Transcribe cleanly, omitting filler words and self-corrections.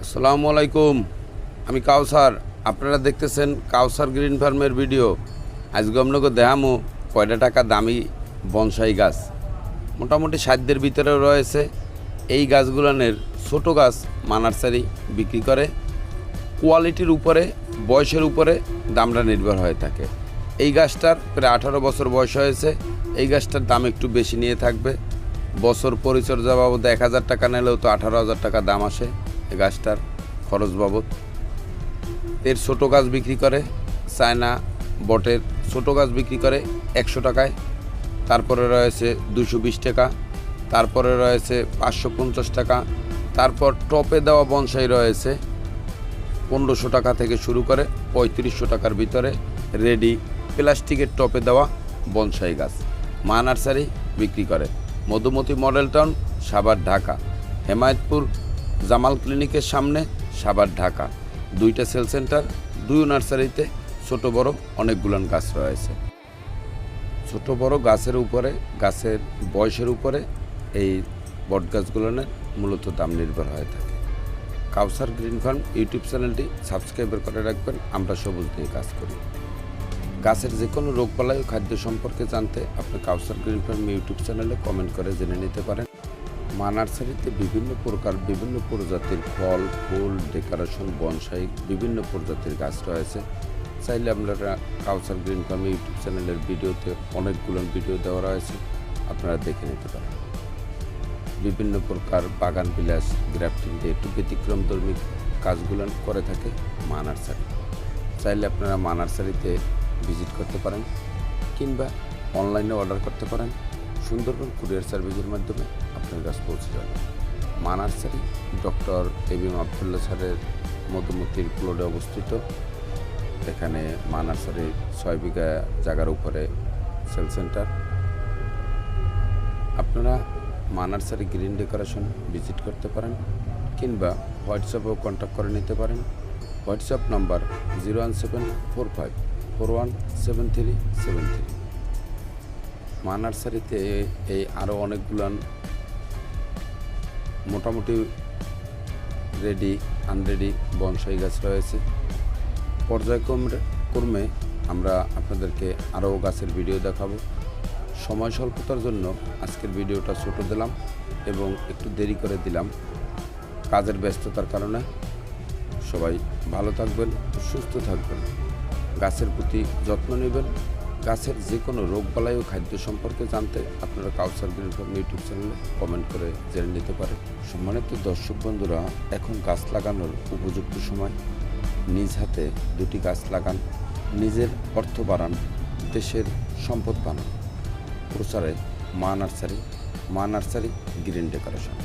আসসালামু আলাইকুম। আমি কাউসার। আপনারা দেখতেছেন কাউসার গ্রিন ফার্মের ভিডিও। আজকে আপনাকে দেখামো কয়টা টাকা দামি বনসাই গাছ। মোটামুটি সাধ্যের ভিতরে রয়েছে। এই গাছগুলোনের ছোট গাছ নার্সারি বিক্রি করে। কোয়ালিটির উপরে, বয়সের উপরে দামটা নির্ভর হয়ে থাকে। এই গাছটার প্রায় 18 বছর বয়স হয়েছে। এই গাছটার দাম একটু বেশি নিয়ে থাকবে। বছর পরিচর্যা বাবদ 1000 টাকা নিলেও তো 18,000 টাকা দাম আসে এই গাছটার খরচ বাবদ। এর ছোটো গাছ বিক্রি করে চায়না বটের ছোটো গাছ বিক্রি করে 100 টাকায়। তারপরে রয়েছে 220 টাকা, তারপরে রয়েছে 550 টাকা। তারপর টপে দেওয়া বনসাই রয়েছে 1500 টাকা থেকে শুরু করে 3500 টাকার ভিতরে রেডি প্লাস্টিকের টপে দেওয়া বনসাই গাছ নার্সারি বিক্রি করে। Madhumati model town, Savar, Dhaka. হেমায়তপুর জামাল ক্লিনিকের সামনে, সাভার, ঢাকা। 2টা সেল সেন্টার, 2 নার্সারিতে ছোট বড় অনেকগুলান গাছ রয়েছে। ছোট বড় গাছের উপরে, গাছের বয়সের উপরে এই বট গাছগুলোনের মূলত দাম নির্ভর হয়ে থাকে। কাউসার গ্রিন ফার্ম ইউটিউব চ্যানেলটি সাবস্ক্রাইব করে রাখবেন। আমরা সবুজ দিয়ে কাজ করি। গাছের যে কোনো রোগবালাই ও খাদ্য সম্পর্কে জানতে আপনি কাউসার গ্রিন ফার্ম ইউটিউব চ্যানেলে কমেন্ট করে জেনে নিতে পারেন। নার্সারিতে বিভিন্ন প্রকার, বিভিন্ন প্রজাতির ফল, ফুল, ডেকোরেশন, বনসাই, বিভিন্ন প্রজাতির গাছ রয়েছে। চাইলে আপনারা কাউসার গ্রিন ফার্ম ইউটিউব চ্যানেলের ভিডিওতে অনেকগুলো ভিডিও দেওয়া রয়েছে, আপনারা দেখে নিতে পারেন। বিভিন্ন প্রকার বাগান বিলাস, গ্রাফটিং দিয়ে একটু ব্যতিক্রমধর্মী কাজগুলো করে থাকে নার্সারি। চাইলে আপনারা নার্সারিতে ভিজিট করতে পারেন কিংবা অনলাইনে অর্ডার করতে পারেন। সুন্দরবন কুরিয়ার সার্ভিসের মাধ্যমে আপনার কাছে পৌঁছে যাবে। নার্সারি ডক্টর এবিএম আবদুল্লাহ স্যারের মধুমতির প্লটে অবস্থিত। এখানে নার্সারি 6 বিঘা জায়গার উপরে সেল সেন্টার। আপনারা নার্সারি গ্রিন ডেকোরেশন ভিজিট করতে পারেন কিংবা হোয়াটসঅ্যাপেও কন্ট্যাক্ট করে নিতে পারেন। WhatsApp number 01745417373। নার্সারিতে এই আরও অনেকগুলান মোটামুটি রেডি আনরেডি বনসাই গাছ রয়েছে। পর্যায়ক্রমে আমরা আপনাদেরকে আরও গাছের ভিডিও দেখাবো। সময় স্বল্পতার জন্য আজকের ভিডিওটা ছোট দিলাম এবং একটু দেরি করে দিলাম কাজের ব্যস্ততার কারণে। সবাই ভালো থাকবেন, সুস্থ থাকবেন, গাছের প্রতি যত্ন নেবেন। গাছের যে কোনো রোগবালাই ও খাদ্য সম্পর্কে জানতে আপনারা কাউসার গ্রিন ফার্ম ইউটিউব চ্যানেলে কমেন্ট করে জেনে নিতে পারেন। সম্মানিত দর্শক বন্ধুরা, এখন গাছ লাগানোর উপযুক্ত সময়। নিজ হাতে 2টি গাছ লাগান, নিজের অর্থ বাড়ান, দেশের সম্পদ বানান। প্রচারে নার্সারি গ্রিন ডেকোরেশন।